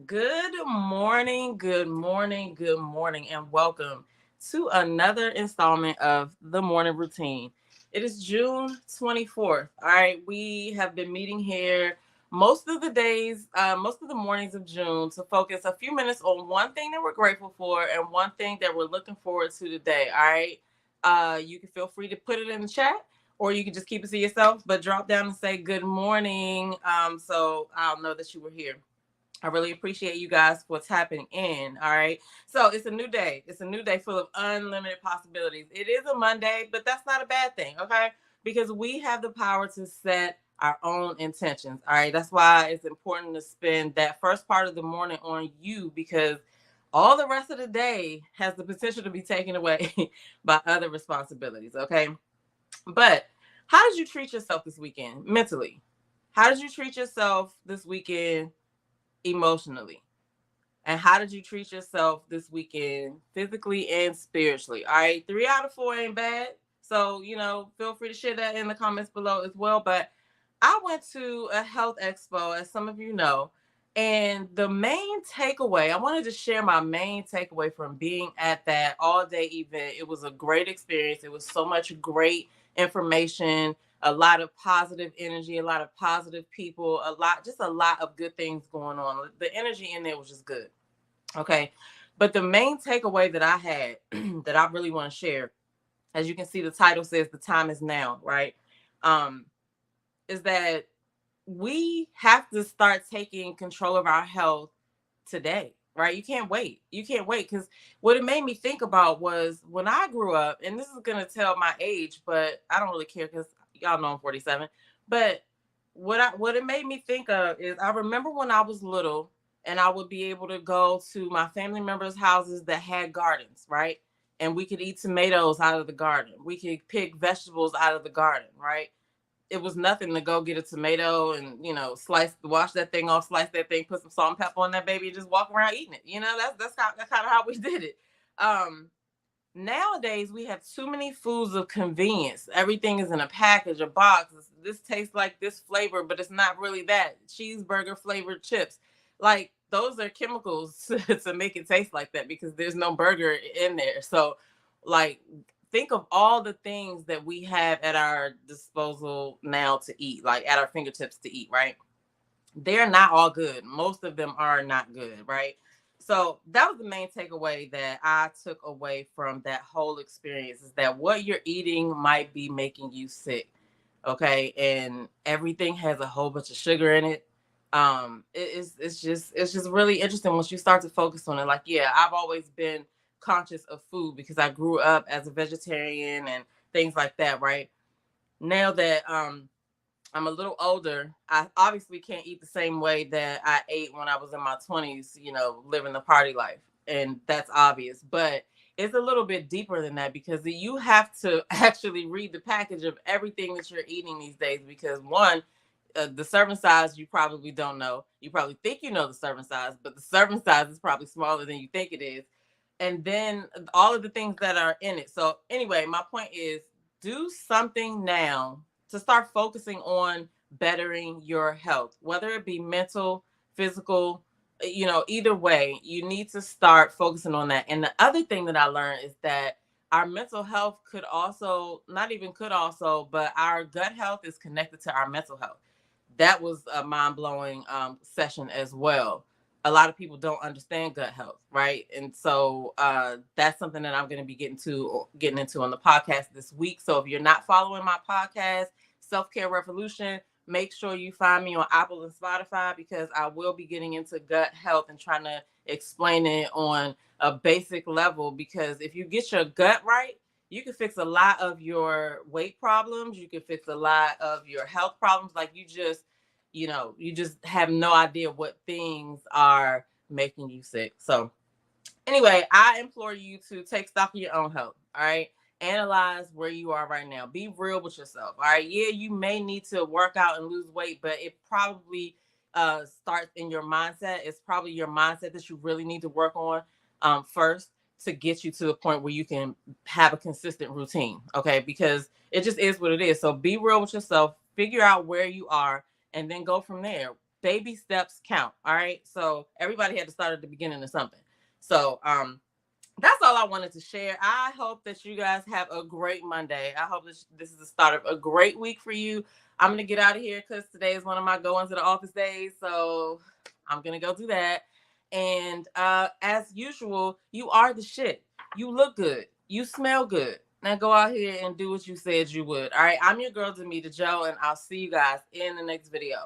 Good morning, and welcome to another installment of the morning routine. It is June 24th. All right, we have been meeting here most of the days, most of the mornings of June to focus a few minutes on one thing that we're grateful for and one thing that we're looking forward to today. All right, you can feel free to put it in the chat or you can just keep it to yourself, but drop down and say good morning so I'll know that you were here. I really appreciate you guys for tapping in. All right. So it's a new day. It's a new day full of unlimited possibilities. It is a Monday, but that's not a bad thing. Okay. Because we have the power to set our own intentions. All right. That's why it's important to spend that first part of the morning on you because all the rest of the day has the potential to be taken away by other responsibilities. Okay. But how did you treat yourself this weekend mentally? How did you treat yourself this weekend emotionally? And how did you treat yourself this weekend, physically and spiritually? All right, 3 out of 4 ain't bad. So, feel free to share that in the comments below as well. But I went to a health expo, as some of you know. And the main takeaway, I wanted to share my main takeaway from being at that all day event. It was a great experience. It was so much great information, a lot of positive energy, a lot of positive people, just a lot of good things going on. The energy in there was just good. Okay. But the main takeaway that I had that I really want to share, as you can see, the title says the time is now, right? Um, is that we have to start taking control of our health today, right? You can't wait. You can't wait. Because what it made me think about was when I grew up, and this is going to tell my age, but I don't really care because y'all know I'm 47. But what it made me think of is I remember when I was little and I would be able to go to my family members' houses that had gardens, right? And we could eat tomatoes out of the garden. We could pick vegetables out of the garden, right? It was nothing to go get a tomato and wash that thing off, slice that thing, put some salt and pepper on that baby, and just walk around eating it. That's kind of how we did it. Um, Nowadays we have too many foods of convenience. Everything is in a package, a box. This tastes like this flavor, but it's not really that. Cheeseburger flavored chips, like those are chemicals to make it taste like that because there's no burger in there. So, like, think of all the things that we have at our disposal now to eat, like at our fingertips to eat, right? They're not all good. Most of them are not good, right? So that was the main takeaway that I took away from that whole experience is that what you're eating might be making you sick. Okay. And everything has a whole bunch of sugar in it. It's just really interesting once you start to focus on it. Like, yeah, I've always been conscious of food because I grew up as a vegetarian and things like that, right? Now that I'm a little older, I obviously can't eat the same way that I ate when I was in my 20s, living the party life. And that's obvious. But it's a little bit deeper than that because you have to actually read the package of everything that you're eating these days. Because one, the serving size you probably don't know. You probably think you know the serving size, but the serving size is probably smaller than you think it is. And then all of the things that are in it. So, anyway, my point is do something now to start focusing on bettering your health, whether it be mental, physical, either way, you need to start focusing on that. And the other thing that I learned is that our mental health could also, not even could also, but our gut health is connected to our mental health. That was a mind blowing session as well. A lot of people don't understand gut health, right? And so that's something that I'm going to be getting into on the podcast this week. So if you're not following my podcast, Self Care Revolution, make sure you find me on Apple and Spotify because I will be getting into gut health and trying to explain it on a basic level. Because if you get your gut right, you can fix a lot of your weight problems. You can fix a lot of your health problems. Like you just have no idea what things are making you sick. So anyway, I implore you to take stock of your own health. All right. Analyze where you are right now. Be real with yourself. All right. Yeah, you may need to work out and lose weight, but it probably starts in your mindset. It's probably your mindset that you really need to work on first to get you to the point where you can have a consistent routine. Okay. Because it just is what it is. So be real with yourself, figure out where you are, and then go from there. baby steps count. All right. So everybody had to start at the beginning of something. So that's all I wanted to share. I hope that you guys have a great Monday. I hope this is the start of a great week for you. I'm going to get out of here because today is one of my going to the office days. So I'm going to go do that. And as usual, you are the shit. You look good. You smell good. Now go out here and do what you said you would. All right. I'm your girl, Damita Joe, and I'll see you guys in the next video.